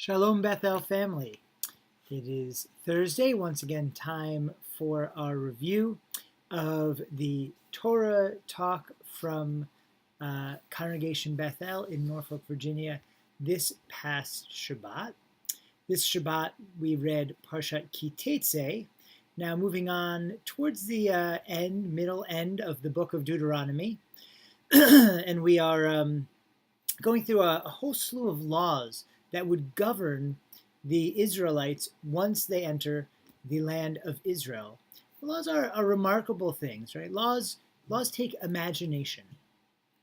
Shalom Bethel family. It is Thursday, once again time for our review of the Torah talk from Congregation Bethel in Norfolk, Virginia this past Shabbat. This Shabbat we read Parshat Ki Tetze. Now moving on towards the middle end of the book of Deuteronomy, and we are going through a whole slew of laws that would govern the Israelites once they enter the land of Israel. The laws are remarkable things, right? Laws take imagination,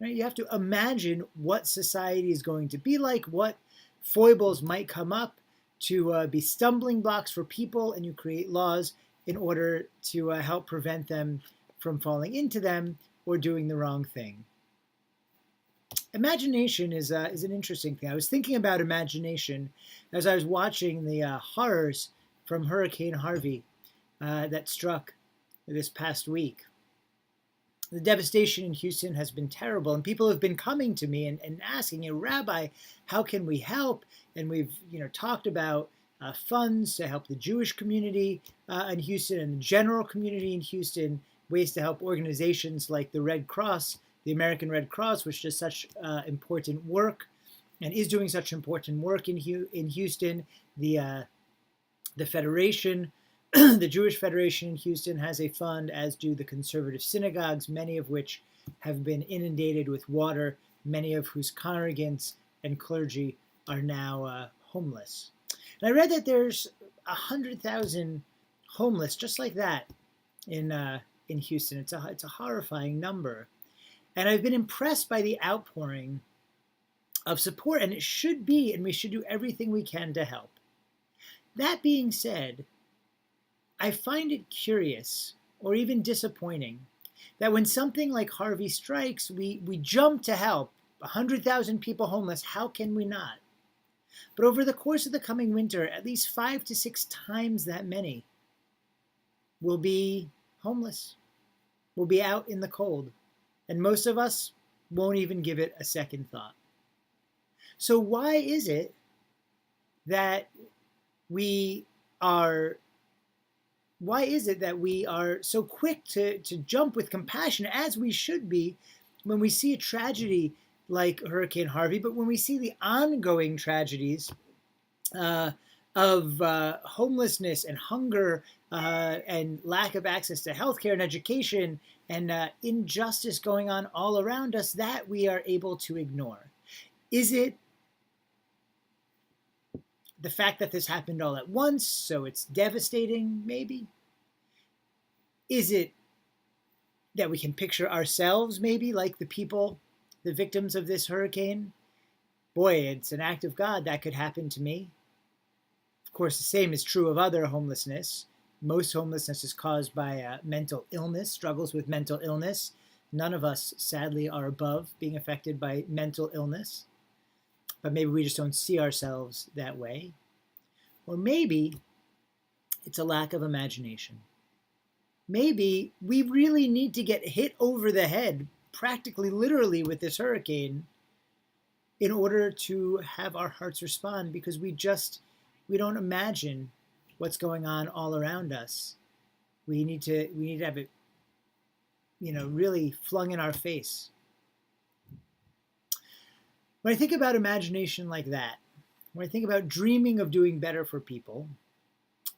right? You have to imagine what society is going to be like, what foibles might come up to be stumbling blocks for people, and you create laws in order to help prevent them from falling into them or doing the wrong thing. Imagination is an interesting thing. I was thinking about imagination as I was watching the horrors from Hurricane Harvey that struck this past week. The devastation in Houston has been terrible, and people have been coming to me and asking, Rabbi, how can we help? And we've talked about funds to help the Jewish community in Houston and the general community in Houston, ways to help organizations like the Red Cross, the American Red Cross, which does such important work and is doing such important work in Houston. The Federation, the Jewish Federation in Houston has a fund, as do the conservative synagogues, many of which have been inundated with water, many of whose congregants and clergy are now homeless. And I read that there's 100,000 homeless just like that in Houston. It's a horrifying number. And I've been impressed by the outpouring of support, and it should be, and we should do everything we can to help. That being said, I find it curious or even disappointing that when something like Harvey strikes, we jump to help. 100,000 people homeless, how can we not? But over the course of the coming winter, at least 5 to 6 times that many will be homeless, will be out in the cold. And most of us won't even give it a second thought. So why is it that we are so quick to jump with compassion, as we should be, when we see a tragedy like Hurricane Harvey, but when we see the ongoing tragedies of homelessness and hunger and lack of access to healthcare and education and injustice going on all around us, that we are able to ignore? Is it the fact that this happened all at once, so it's devastating, maybe? Is it that we can picture ourselves, maybe, like the people, the victims of this hurricane? Boy, it's an act of God. That could happen to me. Of course, the same is true of other homelessness. Most homelessness is caused by mental illness, struggles with mental illness. None of us, sadly, are above being affected by mental illness. But maybe we just don't see ourselves that way. Or maybe it's a lack of imagination. Maybe we really need to get hit over the head, practically literally, with this hurricane in order to have our hearts respond, because we don't imagine what's going on all around us. We need to have it, really flung in our face. When I think about imagination like that, when I think about dreaming of doing better for people,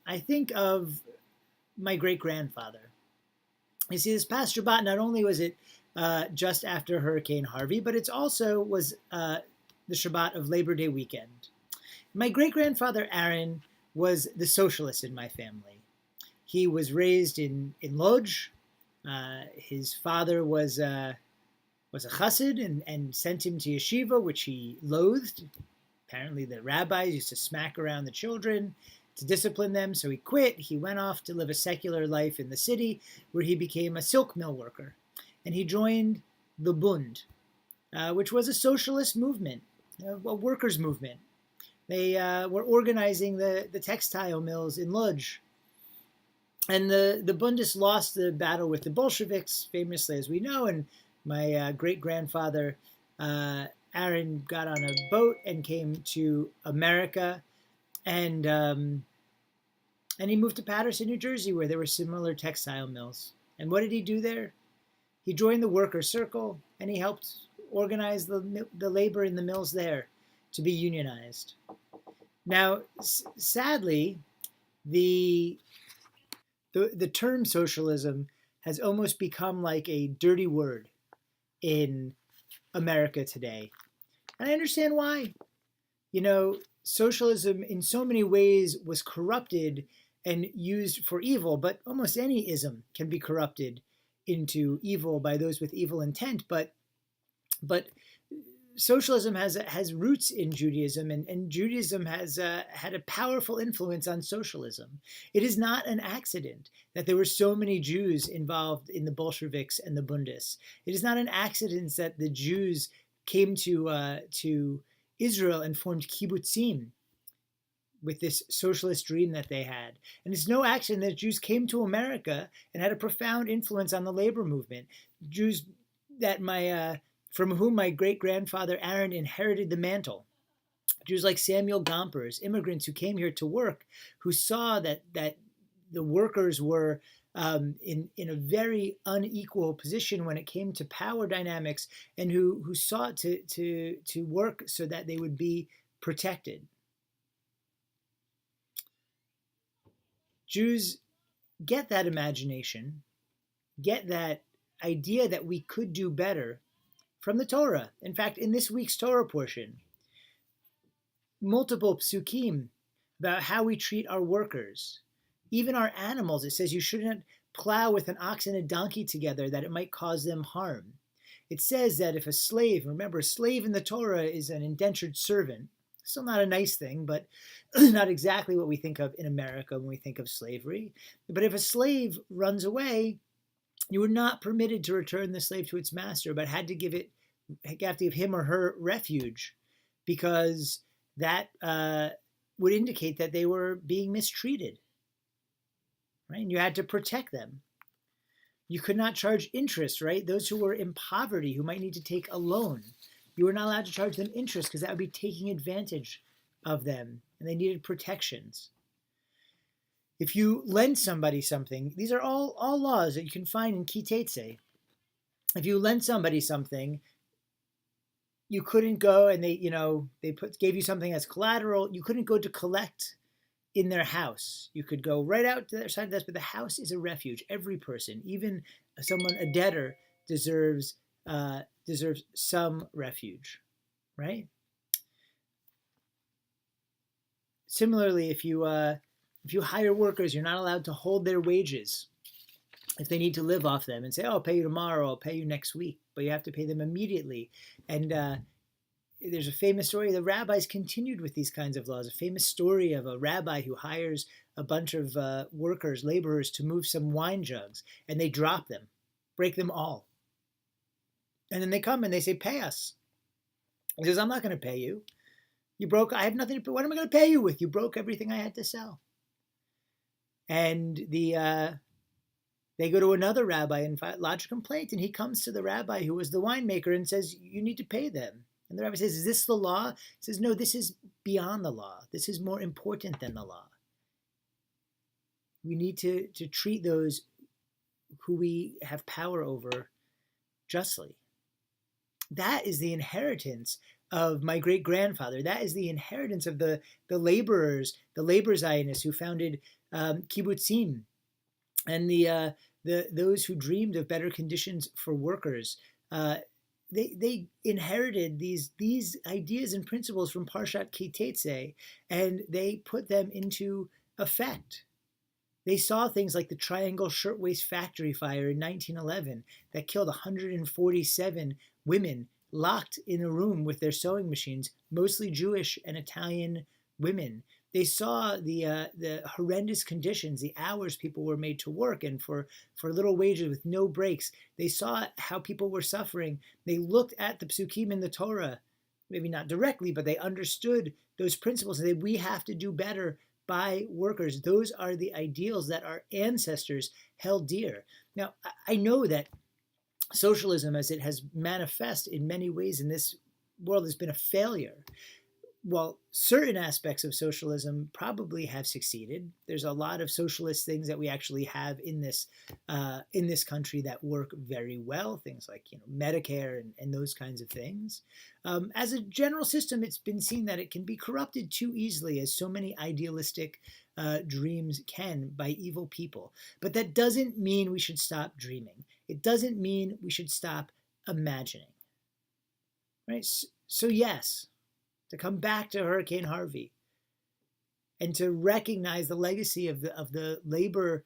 I think of my great-grandfather. You see, this past Shabbat, not only was it just after Hurricane Harvey, but it also was the Shabbat of Labor Day weekend. My great-grandfather, Aaron, was the socialist in my family. He was raised in Lodz. His father was a chassid and sent him to yeshiva, which he loathed. Apparently the rabbis used to smack around the children to discipline them, so he quit. He went off to live a secular life in the city, where he became a silk mill worker. And he joined the Bund, which was a socialist movement, a workers' movement. They were organizing the textile mills in Lodz. And the Bundists lost the battle with the Bolsheviks, famously, as we know, and my great-grandfather, Aaron, got on a boat and came to America And and he moved to Paterson, New Jersey, where there were similar textile mills. And what did he do there? He joined the worker circle, and he helped organize the labor in the mills there to be unionized. Now, sadly, the the term socialism has almost become like a dirty word in America today. And I understand why. You know, socialism in so many ways was corrupted and used for evil, but almost any ism can be corrupted into evil by those with evil intent. But socialism has roots in Judaism, and Judaism has had a powerful influence on socialism. It is not an accident that there were so many Jews involved in the Bolsheviks and the Bundes. It is not an accident that the Jews came to Israel and formed kibbutzim with this socialist dream that they had. And it's no accident that Jews came to America and had a profound influence on the labor movement. Jews that from whom my great-grandfather Aaron inherited the mantle. Jews like Samuel Gompers, immigrants who came here to work, who saw that the workers were in a very unequal position when it came to power dynamics, and who sought to work so that they would be protected. Jews get that imagination, get that idea that we could do better from the Torah. In fact, in this week's Torah portion, multiple psukim about how we treat our workers, even our animals. It says you shouldn't plow with an ox and a donkey together, that it might cause them harm. It says that if a slave, remember, a slave in the Torah is an indentured servant. Still not a nice thing, but not exactly what we think of in America when we think of slavery. But if a slave runs away, you were not permitted to return the slave to its master, but had to give him or her refuge, because that would indicate that they were being mistreated. Right? And you had to protect them. You could not charge interest, right? Those who were in poverty, who might need to take a loan, you were not allowed to charge them interest, because that would be taking advantage of them, and they needed protections. If you lend somebody something, these are all laws that you can find in Ki Tetze. If you lend somebody something, you couldn't go and they gave you something as collateral. You couldn't go to collect in their house. You could go right out to their side of this, but the house is a refuge. Every person, even a debtor, deserves some refuge, right? Similarly, if you hire workers, you're not allowed to hold their wages if they need to live off them and say, "Oh, I'll pay you tomorrow, I'll pay you next week," but you have to pay them immediately. And there's a famous story. The rabbis continued with these kinds of laws. A famous story of a rabbi who hires a bunch of workers, laborers, to move some wine jugs, and they drop them, break them all. And then they come and they say, "Pay us." He says, "I'm not going to pay you. You broke. I have nothing to pay. What am I going to pay you with? You broke everything I had to sell." And they go to another rabbi and lodge a complaint, and he comes to the rabbi who was the winemaker and says, "You need to pay them." And the rabbi says, "Is this the law?" He says, "No, this is beyond the law. This is more important than the law. We need to treat those who we have power over justly." That is the inheritance of my great-grandfather. That is the inheritance of the laborers, the labor Zionists who founded kibbutzim, and those who dreamed of better conditions for workers. They inherited these ideas and principles from Parshat Ki Tetze, and they put them into effect. They saw things like the Triangle Shirtwaist Factory fire in 1911 that killed 147 women locked in a room with their sewing machines, mostly Jewish and Italian women. They saw the horrendous conditions, the hours people were made to work, and for little wages with no breaks. They saw how people were suffering. They looked at the psukim in the Torah, maybe not directly, but they understood those principles, and we have to do better by workers. Those are the ideals that our ancestors held dear. Now, I know that socialism, as it has manifest in many ways in this world, has been a failure. while certain aspects of socialism probably have succeeded, there's a lot of socialist things that we actually have in this country that work very well. Things like Medicare and those kinds of things. As a general system, it's been seen that it can be corrupted too easily, as so many idealistic dreams can, by evil people. But that doesn't mean we should stop dreaming. It doesn't mean we should stop imagining. Right? So yes, to come back to Hurricane Harvey and to recognize the legacy of the labor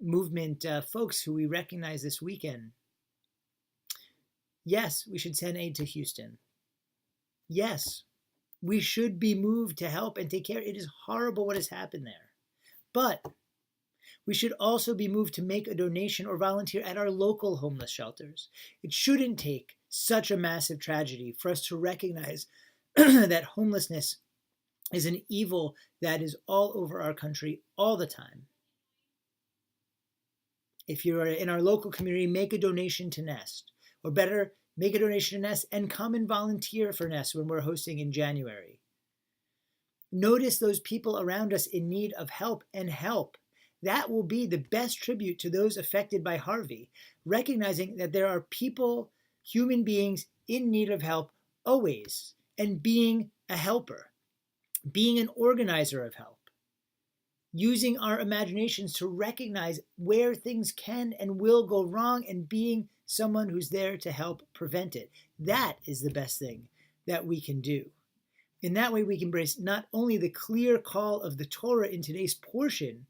movement folks who we recognize this weekend. Yes, we should send aid to Houston. Yes, we should be moved to help and take care. It is horrible what has happened there. But we should also be moved to make a donation or volunteer at our local homeless shelters. It shouldn't take such a massive tragedy for us to recognize that homelessness is an evil that is all over our country all the time. If you're in our local community, make a donation to Nest. Or better, make a donation to Nest and come and volunteer for Nest when we're hosting in January. Notice those people around us in need of help and help. That will be the best tribute to those affected by Harvey, recognizing that there are people, human beings in need of help always, and being a helper, being an organizer of help, using our imaginations to recognize where things can and will go wrong and being someone who's there to help prevent it. That is the best thing that we can do. In that way, we can embrace not only the clear call of the Torah in today's portion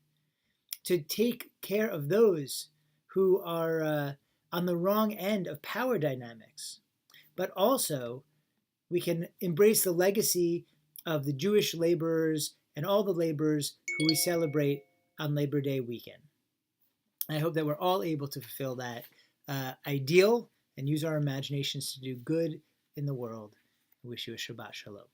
to take care of those who are on the wrong end of power dynamics, but also we can embrace the legacy of the Jewish laborers and all the laborers who we celebrate on Labor Day weekend. I hope that we're all able to fulfill that ideal and use our imaginations to do good in the world. I wish you a Shabbat Shalom.